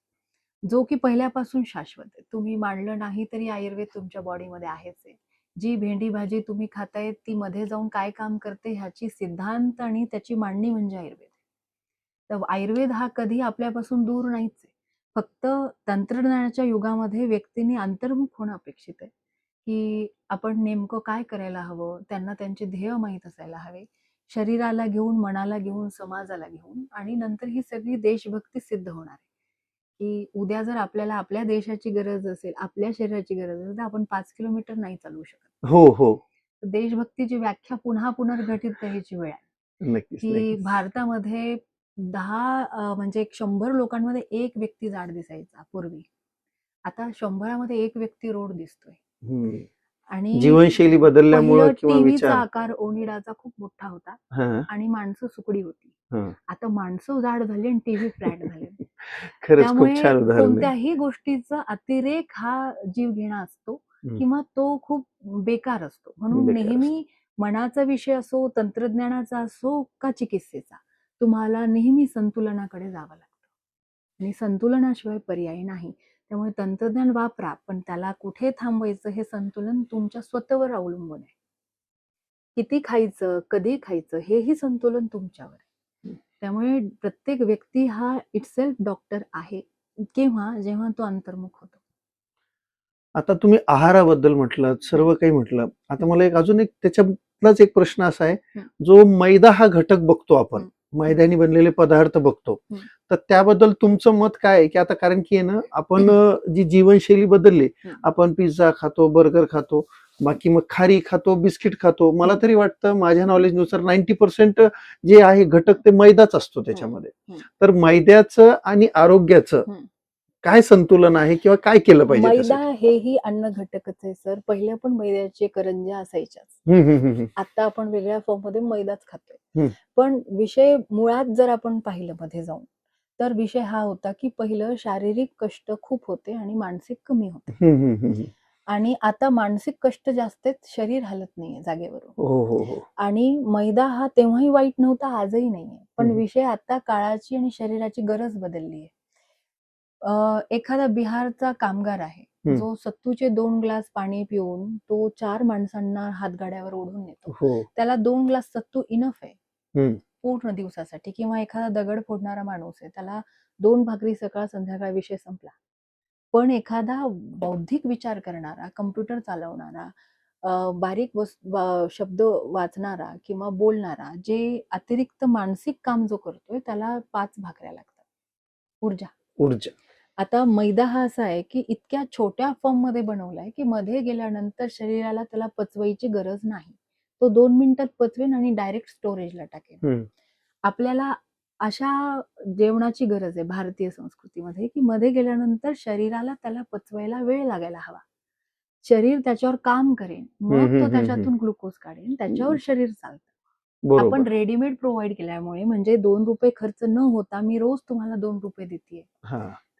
जो की पहिल्यापासून शाश्वत आहे. तुम्ही मानलं नाही तरी आयुर्वेद तुमच्या बॉडीमध्ये आहेच आहे. जी भेंडी भाजी तुम्ही खाताय ती मध्ये जाऊन काय काम करते ह्याची सिद्धांत आणि त्याची मांडणी म्हणजे आयुर्वेद आहे. तर आयुर्वेद हा कधी आपल्यापासून दूर नाहीच आहे. फक्त तंत्रज्ञानाच्या युगामध्ये व्यक्तींनी अंतर्मुख होणं अपेक्षित आहे, की आपण नेमकं काय करायला हवं, त्यांना त्यांचे ध्येय माहीत असायला हवे. शरीराला घेऊन, मनाला घेऊन, समाजाला घेऊन आणि नंतर ही सगळी देशभक्ती सिद्ध होणार आहे, की उद्या जर आपल्याला आपल्या देशाची गरज असेल, आपल्या शरीराची गरज असेल, तर आपण 5 किलोमीटर नाही चालवू शकत. हो हो, तर देशभक्तीची व्याख्या पुन्हा पुनर्गठित करायची वेळ आहे, नक्कीच की नक्कीच. भारतामध्ये 10 म्हणजे 100 लोकांमध्ये एक व्यक्ती जाड दिसायचा पूर्वी. आता 100 एक व्यक्ती रोड दिसतोय. हम्म. आणि जीवनशैली बदलल्यामुळे पहिलं किंवा टीव्हीचा विचार. आकार ओनिडाचा खूप मोठा होता हा आणि माणसं सुकडी होती. हा. आता माणसं जाड झाली आणि टीव्ही फ्लॅट झाले. खरंच खूप त्यामुळे छान उदाहरण आहे. कोणत्याही गोष्टीचा अतिरेक हा जीवघेणा असतो किंवा तो खूप बेकार असतो. म्हणून बेकार नेहमी मनाचा विषय असो, तंत्रज्ञानाचा असो का चिकित्सेचा, तुम्हाला नेहमी संतुलनाकडे जावं लागतं आणि संतुलनाशिवाय पर्याय नाही. त्यामुळे तंत्रज्ञान वापरा, पण त्याला कुठे थांबवायचं हे संतुलन तुमच्या स्वतःवर अवलंबून आहे. किती खायचं, कधी खायचं हेही संतुलन तुमच्यावर आहे. त्यामुळे प्रत्येक व्यक्ती हा इटसेल्फ डॉक्टर आहे केव्हा, जेव्हा तो अंतर्मुख होतो. आता तुम्ही आहाराबद्दल म्हटलं, सर्व काही म्हटलं. आता मला अजून एक त्याच्यातलाच एक प्रश्न असा आहे, जो मैदा हा घटक बघतो आपण, मैद्याने बनलेले पदार्थ बघतो, तर त्याबद्दल तुमचं मत काय आहे? की आता कारण की आहे ना, आपण जी जीवनशैली बदलली, आपण पिझ्झा खातो, बर्गर खातो, बाकी मग खारी खातो, बिस्किट खातो. मला तरी वाटतं माझ्या नॉलेजनुसार 90% जे आहे घटक ते मैदाच असतो त्याच्यामध्ये. तर मैद्याचं आणि आरोग्याचं काय संतुलन आहे किंवा काय केलं पाहिजे? मैदा हेही अन्न घटकच आहे सर. पहिल्या पण मैद्याचे करंज्या असायच्याच. आता आपण वेगळ्या फॉर्म मध्ये मैदाच खातोय. पण विषय मुळात जर आपण पाहिलं मध्ये जाऊन, तर विषय हा होता की पहिलं शारीरिक कष्ट खूप होते आणि मानसिक कमी होते. आणि आता मानसिक कष्ट जास्त आहेत, शरीर हलत नाहीये जागेवरून. आणि मैदा हा तेव्हाही वाईट नव्हता, आजही नाहीये. पण विषय आता काळाची आणि शरीराची गरज बदलली आहे. एखादा बिहारचा कामगार आहे, जो सत्तूचे 2 ग्लास पाणी पिऊन तो 4 माणसांना हातगाड्यावर ओढून नेतो. त्याला 2 ग्लास सत्तू इनफ आहे पूर्ण दिवसासाठी. किंवा एखादा दगड फोडणारा माणूस आहे, त्याला 2 भाकरी सकाळ संध्याकाळ विषय संपला. पण एखादा बौद्धिक विचार करणारा, कम्प्युटर चालवणारा, बारीक शब्द वाचणारा किंवा बोलणारा, जे अतिरिक्त मानसिक काम जो करतोय त्याला 5 भाकऱ्या लागतात. ऊर्जा. आता मैदा हा असा आहे की इतक्या छोट्या फॉर्म मध्ये बनवलाय की मध्ये गेल्यानंतर शरीराला त्याला पचवायची गरज नाही. तो 2 मिनिटात पचवेन आणि डायरेक्ट स्टोरेजला टाकेन. आपल्याला अशा जेवणाची गरज आहे भारतीय संस्कृतीमध्ये, की मध्ये गेल्यानंतर शरीराला त्याला पचवायला वेळ लागायला हवा. शरीर त्याच्यावर काम करेन, मग तो त्याच्यातून ग्लुकोज काढेन, त्याच्यावर शरीर चालतं. आपण रेडीमेड प्रोव्हाइड केल्यामुळे, म्हणजे 2 रुपये खर्च न होता मी रोज तुम्हाला 2 रुपये देतेय,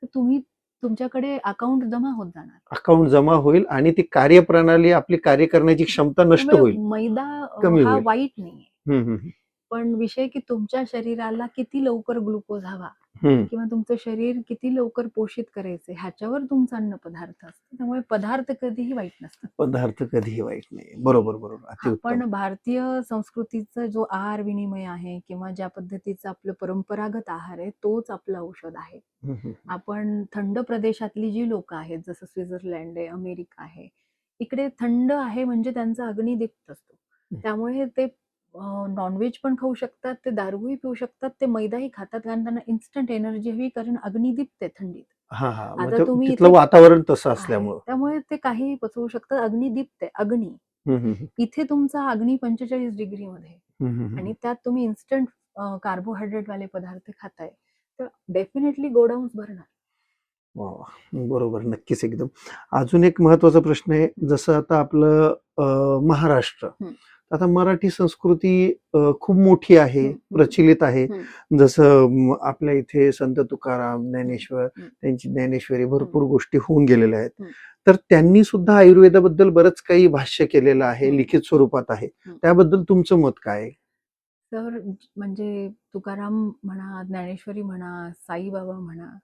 तर तुम्ही तुमच्याकडे अकाउंट जमा होत जाणार. अकाउंट जमा होईल आणि ती कार्यप्रणाली, आपली कार्य करण्याची क्षमता नष्ट होईल. मैदा कमी हा होईल. वाईट नाहीये, पण विषय की तुमच्या शरीराला किती लवकर ग्लुकोज हवा किंवा तुमचं शरीर किती लवकर पोषित करायचं ह्याच्यावर तुमचा अन्न पदार्थ असतो. त्यामुळे पदार्थ कधीही वाईट नसतात. पदार्थ कधीही वाईट नाही. बरोबर. पण भारतीय संस्कृतीचा जो आहार विनिमय आहे किंवा ज्या पद्धतीचं आपलं परंपरागत आहार आहे, तोच आपलं औषध आहे. आपण थंड प्रदेशातली जी लोक आहेत, जसं स्वित्झर्लंड आहे, अमेरिका आहे, इकडे थंड आहे म्हणजे त्यांचा अग्नी दीप्त असतो. त्यामुळे ते नॉनव्हेज पण खाऊ शकतात, ते दारूही पिऊ शकतात, ते मैदाही खातात, कारण त्यांना इन्स्टंट एनर्जी हवी, कारण अग्नी दीप्त आहे थंडीत. आता तुम्ही तिथलं वातावरण तसं असल्यामुळे त्यामुळे ते काही पचवू शकतात. अग्नी दीप्त आहे, अग्नी. इथे तुमचा अग्नी 45 डिग्री मध्ये आणि त्यात तुम्ही इन्स्टंट कार्बोहायड्रेट वाले पदार्थ खाताय, तर डेफिनेटली गोडाऊन्स भरणार. बरोबर, नक्कीच एकदम. अजून एक महत्वाचा प्रश्न आहे, जसं आता आपलं महाराष्ट्र, आता मराठी संस्कृती खूप मोठी आहे, प्रचलित आहे. जसं आपल्या इथे संत तुकाराम, ज्ञानेश्वर, त्यांची ज्ञानेश्वरी भरपूर गोष्टी होऊन गेलेल्या आहेत. तर त्यांनी सुद्धा आयुर्वेदाबद्दल बरंच काही भाष्य केलेलं आहे, लिखित स्वरूपात आहे. त्याबद्दल तुमचं मत काय आहे? तर म्हणजे तुकाराम म्हणा, ज्ञानेश्वरी म्हणा, साईबाबा म्हणा,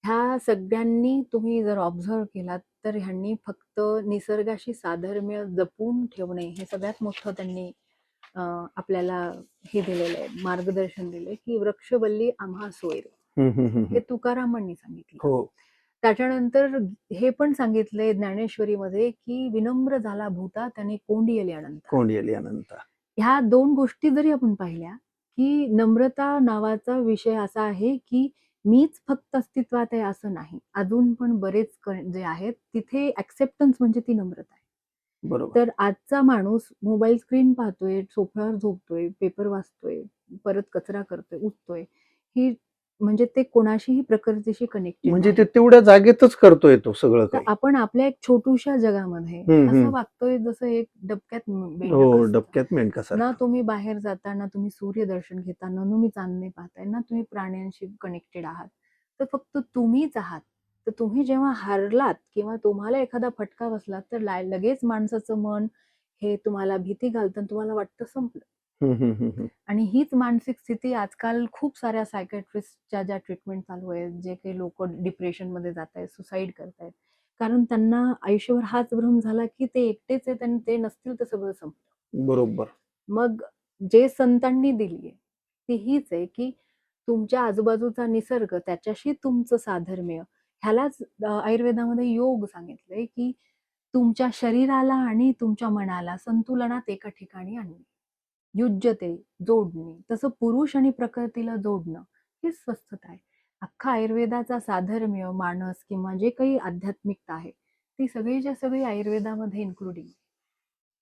ह्या सगळ्यांनी तुम्ही जर ऑब्झर्व्ह केलात तर ह्यांनी फक्त निसर्गाशी साधर्म्य जपून ठेवणे हे सगळ्यात मोठं त्यांनी आपल्याला हे दिलेलं आहे, मार्गदर्शन दिलंय, की वृक्षवल्ली आम्हा सोयरे. हे तुकारामांनी सांगितलं. हो. त्याच्यानंतर हे पण सांगितलंय ज्ञानेश्वरीमध्ये, की विनम्र झाला भूता त्याने कोंडियली अनंता. कोंडियली अनंता. ह्या 2 गोष्टी जरी आपण पाहिल्या, की नम्रता नावाचा विषय असा आहे, की मीच फक्त अस्तित्वात आहे असं नाही. अजून पण बरेच जे आहेत तिथे ॲक्सेप्टन्स म्हणजे ती नम्रता आहे. बरोबर. तर आजचा माणूस मोबाईल स्क्रीन पाहतोय, सोफ्यावर झोपतोय, पेपर वाचतोय, परत कचरा करतोय, उठतोय. ही म्हणजे ते कोणाशीही प्रकृतीशी कनेक्टेड म्हणजे नाही. ते तेवढ्या जागेतच करतोय तो सगळं तर काही. आपण आपल्या एक छोटूशा जगामध्ये असं वागतोय जसं एक डबक्यात मेंढक हो, असतं. डबक्यात ना मेंढकासारखं. तुम्ही बाहेर जाता, ना तुम्ही सूर्यदर्शन घेता, ना तुम्ही चांदणे पाहताय, ना तुम्ही प्राण्यांशी कनेक्टेड आहात. तर फक्त तुम्हीच आहात. तर तुम्ही जेव्हा हारलात किंवा तुम्हाला एखादा फटका बसला तर लगेच माणसाचं मन हे तुम्हाला भीती घालतं आणि तुम्हाला वाटतं संपलं. आणि हीच मानसिक स्थिती आजकाल खूप साऱ्या सायकॅट्रिस्टच्या ज्या ट्रीटमेंट चालू आहेत, जे काही लोकं डिप्रेशनमध्ये जातायत, सुसाईड करतायत. कारण त्यांना आयुष्यभर हाच भ्रम झाला, की ते एकटेच आहेत आणि ते नसतील तर सगळं संपलं. बरोबर. मग जे संतांनी दिलीये, ती हीच आहे, की तुमच्या आजूबाजूचा निसर्ग त्याच्याशी तुमचं साधर्म्य, ह्यालाच आयुर्वेदामध्ये योग सांगितलंय, की तुमच्या शरीराला आणि तुमच्या मनाला संतुलनात एका ठिकाणी आणणे. युज्यते, जोडणे. तसं पुरुष आणि प्रकृतीला जोडणं, हे स्वस्थता आहे. अख्खा आयुर्वेदाचा साधर्म्य, मानस किंवा जे काही आध्यात्मिकता आहे, ती सगळीच्या सगळी आयुर्वेदामध्ये इन्क्लुडिंग आहे.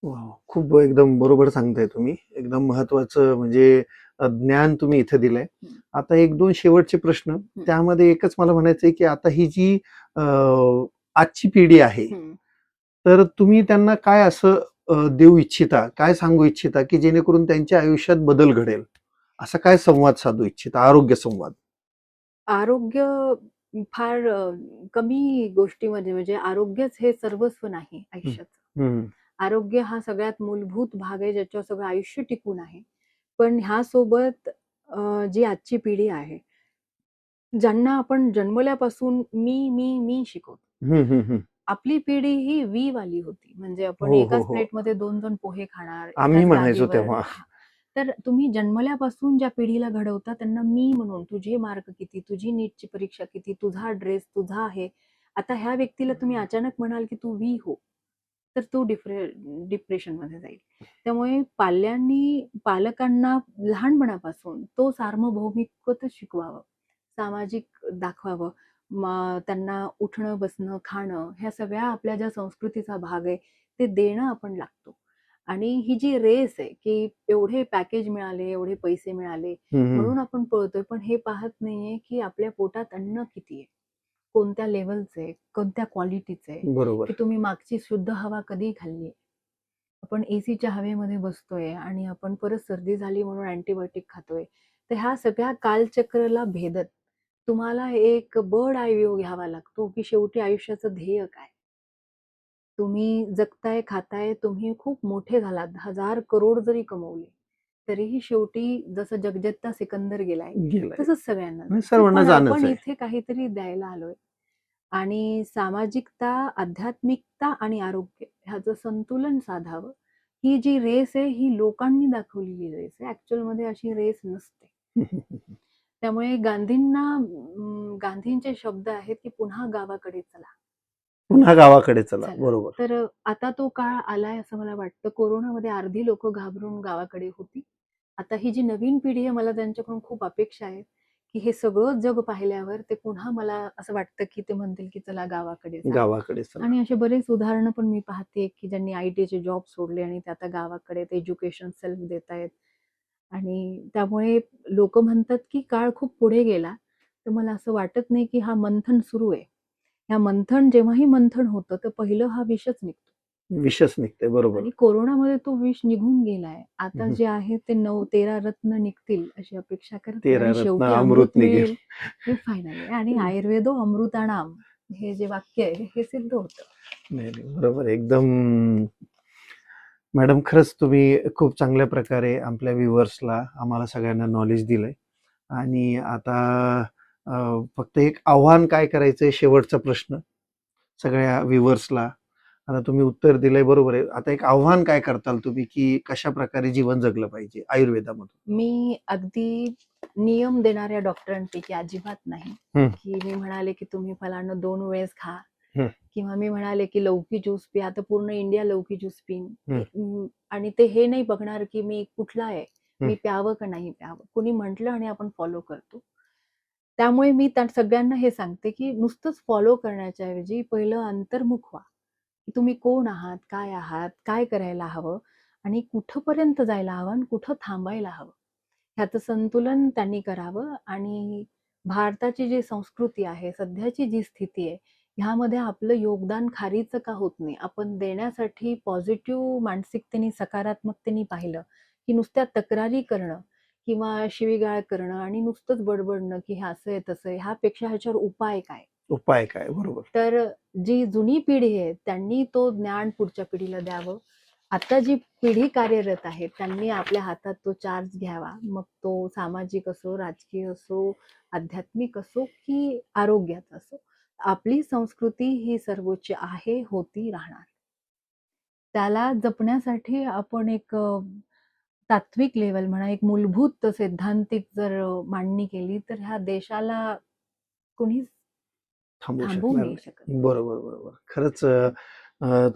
वाह! खूप एकदम बरोबर सांगताय तुम्ही. एकदम महत्वाचं म्हणजे ज्ञान तुम्ही इथे दिलंय. आता 1-2 शेवटचे प्रश्न. त्यामध्ये एकच मला म्हणायचंय, की आता ही जी आजची पिढी आहे, तर तुम्ही त्यांना काय असं देऊ इच्छिता, काय सांगू इच्छिता, की जेणेकरून त्यांच्या आयुष्यात बदल घडेल? असा काय संवाद साधू इच्छिता? आरोग्य संवाद. आरोग्य फार कमी गोष्टीमध्ये म्हणजे आरोग्यच हे सर्वस्व नाही आयुष्याचं. आरोग्य हा सगळ्यात मूलभूत भाग आहे, ज्याच्यावर सगळं आयुष्य टिकून आहे. पण ह्यासोबत जी आजची पिढी आहे, ज्यांना आपण जन्मल्यापासून मी शिकवतो. आपली पिढी ही वी वाली होती. म्हणजे आपण हो, हो, एकाच हो. प्लेटमध्ये 2 जण पोहे खाणार, आम्ही एकाच म्हणायचो जागेवर. तेव्हा. तर तुम्ही जन्मल्यापासून ज्या पिढीला घडवता त्यांना मी म्हणून, तुझे मार्क किती, तुझी नीटची परीक्षा किती, तुझा ड्रेस तुझा आहे. आता ह्या व्यक्तीला तुम्ही अचानक म्हणाल, की तू वी हो, तर तो डिप्रेशनमध्ये जाईल. त्यामुळे पालकांना लहानपणापासून तो सार्वभौमिकत्व शिकवावं, सामाजिक दाखवावं. त्यांना उठणं, बसणं, खाणं ह्या सगळ्या आपल्या ज्या संस्कृतीचा भाग आहे, ते देणं आपण लागतो. आणि ही जी रेस आहे, की एवढे पॅकेज मिळाले, एवढे पैसे मिळाले, म्हणून आपण पळतोय. पण हे पाहत नाहीये, की आपल्या पोटात अन्न किती आहे, कोणत्या लेव्हलचं आहे, कोणत्या क्वालिटीचं आहे, बरोबर. की तुम्ही मागची शुद्ध हवा कधी खाल्ली. आपण एसीच्या हवेमध्ये बसतोय आणि आपण परत सर्दी झाली म्हणून अँटिबायोटिक खातोय. तर ह्या सगळ्या कालचक्राला भेदत तुम्हाला एक बर्ड आय व्ह्यू घ्यावा लागतो, की शेवटी आयुष्याचं ध्येय काय? तुम्ही जगताय, खाताय, तुम्ही खूप मोठे झालात, 1000 करोड जरी कमवले, तरीही शेवटी जसं जगदत्ता सिकंदर गेलाय, गेलाय. तसंच सगळ्यांना म्हणजे जायचंय. सर्वांना पण जाणंच आपण आहे. इथे काहीतरी द्यायला आलोय. आणि सामाजिकता, आध्यात्मिकता आणि आरोग्य ह्याचं संतुलन साधावं. ही जी रेस आहे, ही लोकांनी दाखवलेली रेस आहे. ॲक्चुअलमध्ये अशी रेस नसते. त्यामुळे गांधींचे शब्द आहेत, की पुन्हा गावाकडे चला. पुन्हा गावाकडे चला. चला. बरोबर. तर आता तो काळ आलाय असं मला वाटतं. कोरोनामध्ये अर्धी लोकं घाबरून गावाकडे होती. आता ही जी नवीन पिढी आहे, मला त्यांच्याकडून खूप अपेक्षा आहेत, की हे सगळं जग पाहिल्यावर ते पुन्हा मला असं वाटतं, की ते म्हणतील, की चला गावाकडे जा. गावाकडे चला. आणि असे बरेच उदाहरणं पण मी पाहते, की ज्यांनी आय-टीचे जॉब सोडले आणि ते आता गावाकडे ते एज्युकेशन सेल्फ देतायत. आणि त्यामुळे लोकं म्हणतात, की काळ खूप पुढे गेला. तर मला असं वाटत नाही, की हा मंथन सुरू आहे. ह्या जेव्हाही मंथन होतं, तर पहिलं हा विषच निघतो. विषच निघते, बरोबर. आणि कोरोनामध्ये तो विष निघून गेलाय. आता हम्म. जे आहे ते 13 रत्न निघतील अशी अपेक्षा करते 13 आणि रत्न शेवटी अमृत अमृत निघेल. मिळेल हे फायनल आहे. आणि आयुर्वेदो अमृताणाम हे जे वाक्य आहे हे सिद्ध होतं. नाही नाही, बरोबर, एकदम. मॅडम, खरंच तुम्ही खूप चांगल्या प्रकारे आपल्या व्ह्युअर्सला, आम्हाला सगळ्यांना नॉलेज दिलंय. आणि आता फक्त एक आव्हान काय करायचंय, शेवटचा प्रश्न सगळ्या व्ह्युअर्सला. आता तुम्ही उत्तर दिलंय, बरोबर आहे. आता एक आव्हान काय करताल तुम्ही, की कशा प्रकारे जीवन जगलं पाहिजे आयुर्वेदामधून? मी अगदी नियम देणाऱ्या डॉक्टरांपैकी अजिबात नाही, हम्म. की मी म्हणाले की तुम्ही फलानं 2 वेळेस खा, हम्म. किंवा मी म्हणाले की लौकी ज्यूस प्या, आता पूर्ण इंडिया लौकी ज्यूस पिईन. हम्म. आणि ते हे नाही बघणार की मी कुठला आहे, हम्म. मी प्यावं का नाही प्यावं. कुणी म्हटलं आणि आपण फॉलो करतो. त्यामुळे मी त्या सगळ्यांना हे सांगते की नुसतंच फॉलो करण्याच्या ऐवजी पहिलं अंतर्मुख व्हा, की तुम्ही कोण आहात, काय करायला हवं आणि कुठपर्यंत जायला हवं आणि कुठं थांबायला हवं. ह्याचं संतुलन त्यांनी करावं. आणि भारताची जी संस्कृती आहे, सध्याची जी स्थिती आहे, ह्यामध्ये आपलं योगदान खारीचं का होत नाही. आपण देण्यासाठी पॉझिटिव्ह मानसिकतेने, सकारात्मकतेने पाहिलं, की नुसत्या तक्रारी करणं किंवा शिवीगाळ करणं आणि नुसतंच बडबडणं की हे असं आहे तसं आहे, ह्यापेक्षा ह्याच्यावर उपाय काय. उपाय काय, बरोबर. तर जी जुनी पिढी आहे त्यांनी तो ज्ञान पुढच्या पिढीला द्यावं. आता जी पिढी कार्यरत आहे त्यांनी आपल्या हातात तो चार्ज घ्यावा. मग तो सामाजिक असो, राजकीय असो, आध्यात्मिक असो की आरोग्याचा असो. आपली संस्कृती ही सर्वोच्च आहे, होती, राहणार. त्याला जपण्यासाठी आपण एक तात्विक लेवल म्हणा, एक मूलभूत सैद्धांतिक जर मांडणी केली तर ह्या देशाला कोणीच थांबवू थांबवू शकणार नाही नाही. शकत. बरोबर, बरोबर. खरंच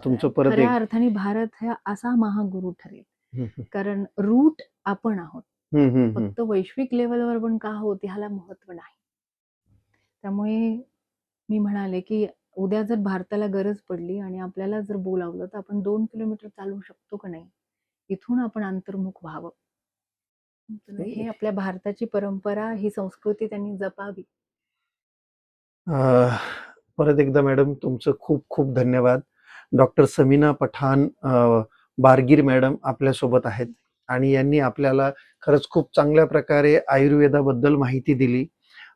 तुमचं परत खऱ्या एक. अर्थाने भारत हा असा महागुरु ठरेल. हम्म. कारण रूट आपण आहोत. हम्म. हम्म. हम्म. फक्त वैश्विक लेवलवर पण का आहोत ह्याला महत्व नाही. त्यामुळे मी म्हणाले की उद्या जर भारताला गरज पडली आणि आपल्याला जर बोलावलं तर आपण 2 किलोमीटर चालवू शकतो का नाही, इथून आपण अंतर्मुख व्हावं. तर हे आपल्या भारताची परंपरा, ही संस्कृती त्यांनी जपावी. परत एकदा मॅडम तुमचं खूप खूप धन्यवाद. डॉक्टर समीना पठाण बारगीर मॅडम आपल्यासोबत आहेत आणि यांनी आपल्याला खरंच खूप चांगल्या प्रकारे आयुर्वेदाबद्दल माहिती दिली.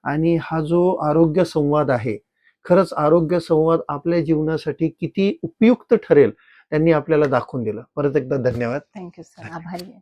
आणि हा जो आरोग्य संवाद आहे, खरंच आरोग्य संवाद आपल्या जीवनासाठी किती उपयुक्त ठरेल त्यांनी आपल्याला दाखवून दिलं. परत एकदा धन्यवाद. थँक्यू सर, आभारी आहे.